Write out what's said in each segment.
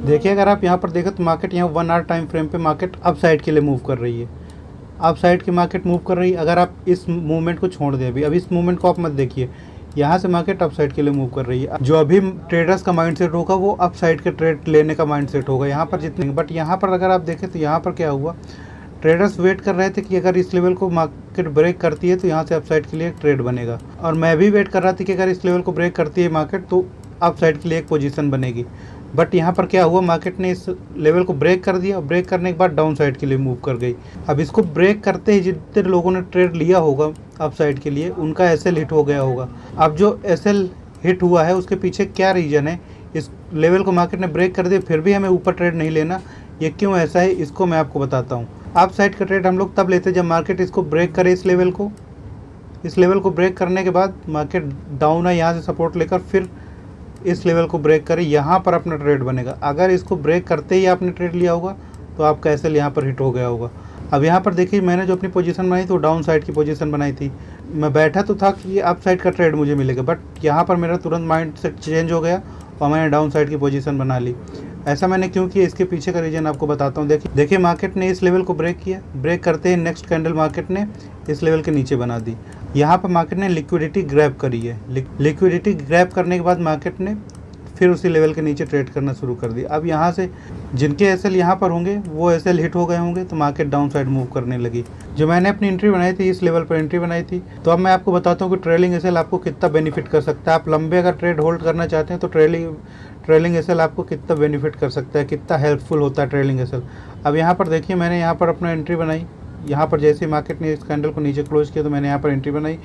देखिए अगर आप यहाँ पर देखें तो मार्केट यहाँ 1 आवर टाइम फ्रेम पे मार्केट अप साइड के लिए मूव कर रही है। अप साइड की मार्केट मूव कर रही है। अगर आप इस मूवमेंट को छोड़ दें, अभी इस मूवमेंट को आप मत देखिए, यहाँ से मार्केट अप साइड के लिए मूव कर रही है। जो अभी ट्रेडर्स का माइंडसेट होगा वो अप साइड के ट्रेड लेने का माइंडसेट होगा यहाँ पर जितने। बट यहाँ पर अगर आप देखें तो यहाँ पर क्या हुआ, ट्रेडर्स वेट कर रहे थे कि अगर इस लेवल को मार्केट ब्रेक करती है तो यहाँ से अप साइड के लिए एक ट्रेड बनेगा, और मैं भी वेट कर रहा था कि अगर इस लेवल को ब्रेक करती है मार्केट तो अप साइड के लिए एक पोजीशन बनेगी। बट यहाँ पर क्या हुआ, मार्केट ने इस लेवल को ब्रेक कर दिया और ब्रेक करने के बाद डाउन साइड के लिए मूव कर गई। अब इसको ब्रेक करते ही जितने लोगों ने ट्रेड लिया होगा अप साइड के लिए उनका एसएल हिट हो गया होगा। अब जो एसएल हिट हुआ है उसके पीछे क्या रीज़न है, इस लेवल को मार्केट ने ब्रेक कर दिया फिर भी हमें ऊपर ट्रेड नहीं लेना, ये क्यों ऐसा है इसको मैं आपको बताता हूँ। अप साइड का ट्रेड हम लोग तब लेते हैं जब मार्केट इसको ब्रेक करे, इस लेवल को ब्रेक करने के बाद मार्केट डाउन है, यहाँ से सपोर्ट लेकर फिर इस लेवल को ब्रेक करे, यहाँ पर अपना ट्रेड बनेगा। अगर इसको ब्रेक करते ही आपने ट्रेड लिया होगा तो आपका एसएल यहाँ पर हिट हो गया होगा। अब यहाँ पर देखिए मैंने जो अपनी पोजीशन बनाई तो डाउन साइड की पोजीशन बनाई थी। मैं बैठा तो था कि अप साइड का ट्रेड मुझे मिलेगा, बट यहाँ पर मेरा तुरंत माइंड सेट चेंज हो गया और मैंने डाउन साइड की पोजीशन बना ली। ऐसा मैंने क्यों किया, इसके पीछे का रीज़न आपको बताता हूँ। देखिए मार्केट ने इस लेवल को ब्रेक किया, ब्रेक करते ही नेक्स्ट कैंडल मार्केट ने इस लेवल के नीचे बना दी। यहाँ पर मार्केट ने लिक्विडिटी ग्रैब करी है। लिक्विडिटी ग्रैब करने के बाद मार्केट ने फिर उसी लेवल के नीचे ट्रेड करना शुरू कर दिया। अब यहाँ से जिनके एसएल यहाँ पर होंगे वो एसएल हिट हो गए होंगे तो मार्केट डाउन साइड मूव करने लगी। जो मैंने अपनी एंट्री बनाई थी इस लेवल पर एंट्री बनाई थी। तो अब मैं आपको बताता हूँ कि ट्रेलिंग एसएल आपको कितना बेनिफिट कर सकता है। आप लंबे अगर ट्रेड होल्ड करना चाहते हैं तो ट्रेलिंग एसएल आपको कितना बेनिफिट कर सकता है, कितना हेल्पफुल होता है ट्रेलिंग एसएल। अब यहाँ पर देखिए मैंने यहाँ पर अपना एंट्री बनाई। यहाँ पर जैसे मार्केट ने इस कैंडल को नीचे क्लोज किया तो मैंने यहाँ पर एंट्री बनाई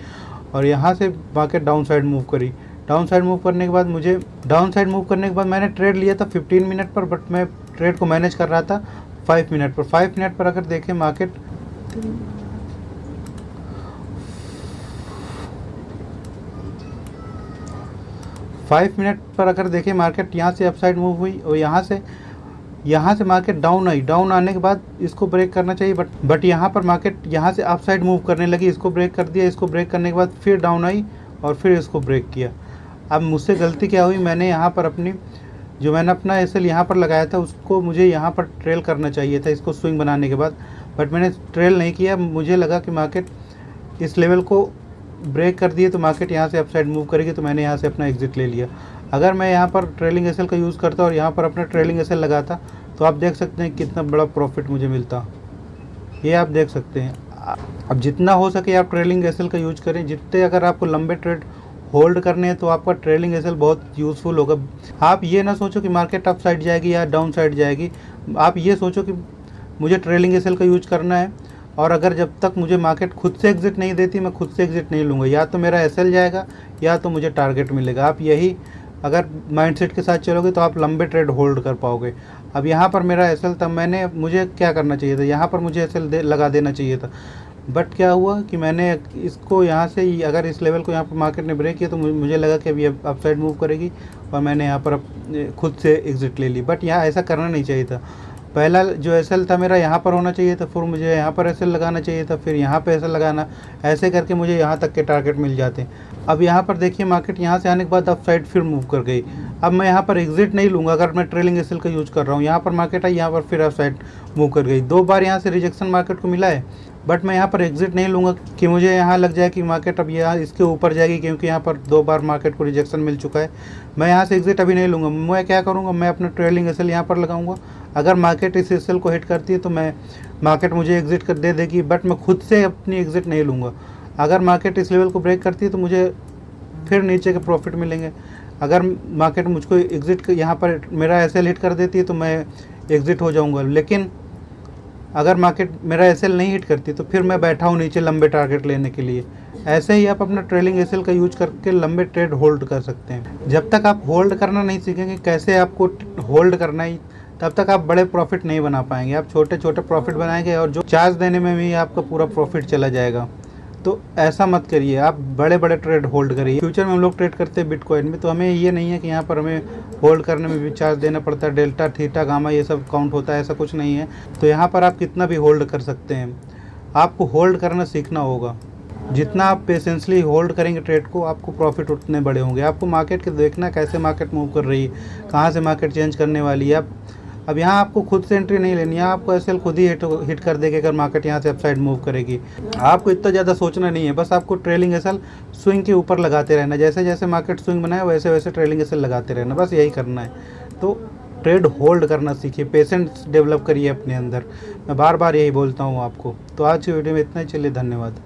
और यहाँ से मार्केट डाउन साइड मूव करी। डाउन साइड मूव करने के बाद मैंने ट्रेड लिया था 15 मिनट पर, बट मैं ट्रेड को मैनेज कर रहा था 5 मिनट पर। 5 मिनट पर अगर देखें मार्केट यहाँ से अपसाइड मूव हुई और यहाँ से मार्केट डाउन आई। डाउन आने के बाद इसको ब्रेक करना चाहिए, बट यहाँ पर मार्केट यहाँ से अपसाइड मूव करने लगी। इसको ब्रेक कर दिया, इसको ब्रेक करने के बाद फिर डाउन आई और फिर इसको ब्रेक किया। अब मुझसे गलती क्या हुई, मैंने यहाँ पर मैंने अपना एसएल यहाँ पर लगाया था उसको मुझे यहाँ पर ट्रेल करना चाहिए था इसको स्विंग बनाने के बाद, बट मैंने ट्रेल नहीं किया। मुझे लगा कि मार्केट इस लेवल को ब्रेक कर दिए तो मार्केट यहाँ से अपसाइड मूव करेगी, तो मैंने यहाँ से अपना एग्जिट ले लिया। अगर मैं यहाँ पर ट्रेलिंग एसएल का यूज़ करता और यहाँ पर अपना ट्रेलिंग एसएल लगाता तो आप देख सकते हैं कितना बड़ा प्रॉफिट मुझे मिलता, ये आप देख सकते हैं। अब जितना हो सके आप ट्रेलिंग एसएल का यूज करें। जितने अगर आपको लंबे ट्रेड होल्ड करने हैं तो आपका ट्रेलिंग एसएल बहुत यूज़फुल होगा। आप ये ना सोचो कि मार्केट अप साइड जाएगी या डाउन साइड जाएगी, आप ये सोचो कि मुझे ट्रेलिंग एसएल का यूज करना है और अगर जब तक मुझे मार्केट खुद से एग्जिट नहीं देती मैं खुद से एग्जिट नहीं लूँगा। या तो मेरा एसएल जाएगा या तो मुझे टारगेट मिलेगा। आप यही अगर माइंडसेट के साथ चलोगे तो आप लंबे ट्रेड होल्ड कर पाओगे। अब यहाँ पर मेरा एसएल था, मुझे क्या करना चाहिए था, यहाँ पर मुझे एसएल लगा देना चाहिए था, बट क्या हुआ कि मैंने इसको यहाँ से अगर इस लेवल को यहाँ पर मार्केट ने ब्रेक किया तो मुझे लगा कि अभी अपसाइड मूव करेगी और मैंने यहाँ पर खुद से एग्जिट ले ली। बट यहाँ ऐसा करना नहीं चाहिए था। पहला जो एसएल था मेरा यहाँ पर होना चाहिए था, फिर मुझे यहाँ पर एसएल लगाना चाहिए था, फिर यहाँ पे एसएल लगाना, ऐसे करके मुझे यहाँ तक के टारगेट मिल जाते। अब यहाँ पर देखिए मार्केट यहाँ से आने के बाद अपसाइड फिर मूव कर गई। अब मैं यहाँ पर एग्जिट नहीं लूँगा अगर मैं ट्रेलिंग एसएल का यूज़ कर रहा हूँ। यहाँ पर मार्केट आई, यहाँ पर फिर अपसाइड मूव कर गई। 2 बार यहाँ से रिजेक्शन मार्केट को मिला है, बट मैं यहाँ पर एग्जिट नहीं लूँगा कि मुझे यहाँ लग जाए कि मार्केट अब यहाँ इसके ऊपर जाएगी, क्योंकि यहाँ पर 2 बार मार्केट को रिजेक्शन मिल चुका है। मैं यहाँ से एग्जिट अभी नहीं लूँगा। मैं क्या करूँगा, मैं अपना ट्रेलिंग एसएल यहाँ पर लगाऊंगा। अगर मार्केट इस एसएल को हिट करती है तो मार्केट मुझे एग्जिट कर दे देगी, बट मैं खुद से अपनी एग्जिट नहीं लूँगा। अगर मार्केट इस लेवल को ब्रेक करती है तो मुझे फिर नीचे के प्रॉफिट मिलेंगे। अगर मार्केट मुझको एग्जिट यहाँ पर मेरा एसएल हिट कर देती है तो मैं एग्जिट हो जाऊँगा, लेकिन अगर मार्केट मेरा एसएल नहीं हिट करती तो फिर मैं बैठा हूँ नीचे लंबे टारगेट लेने के लिए। ऐसे ही आप अपना ट्रेलिंग एसएल का यूज करके लंबे ट्रेड होल्ड कर सकते हैं। जब तक आप होल्ड करना नहीं सीखेंगे कैसे आपको होल्ड करना ही, तब तक आप बड़े प्रॉफिट नहीं बना पाएंगे। आप छोटे छोटे प्रॉफिट बनाएंगे और जो चार्ज देने में भी आपका पूरा प्रॉफिट चला जाएगा। तो ऐसा मत करिए, आप बड़े बड़े ट्रेड होल्ड करिए। फ्यूचर में हम लोग ट्रेड करते हैं बिटकॉइन में, तो हमें ये नहीं है कि यहाँ पर हमें होल्ड करने में भी चार्ज देना पड़ता है, डेल्टा थीटा गामा ये सब काउंट होता है, ऐसा कुछ नहीं है। तो यहाँ पर आप कितना भी होल्ड कर सकते हैं, आपको होल्ड करना सीखना होगा। जितना आप पेशेंसली होल्ड करेंगे ट्रेड को, आपको प्रॉफिट उतने बड़े होंगे। आपको मार्केट के देखना है कैसे मार्केट मूव कर रही है, कहाँ से मार्केट चेंज करने वाली है। अब यहाँ आपको खुद से एंट्री नहीं लेनी है, आपको एसएल खुद ही हिट कर देगी अगर मार्केट यहाँ से अपसाइड मूव करेगी। आपको इतना ज़्यादा सोचना नहीं है, बस आपको ट्रेलिंग एसएल स्विंग के ऊपर लगाते रहना, जैसे जैसे मार्केट स्विंग बनाए वैसे वैसे ट्रेलिंग एसएल लगाते रहना, बस यही करना है। तो ट्रेड होल्ड करना सीखिए, पेशेंस डेवलप करिए अपने अंदर। मैं बार बार यही बोलता हूँ आपको। तो आज की वीडियो में इतना ही, चलिए धन्यवाद।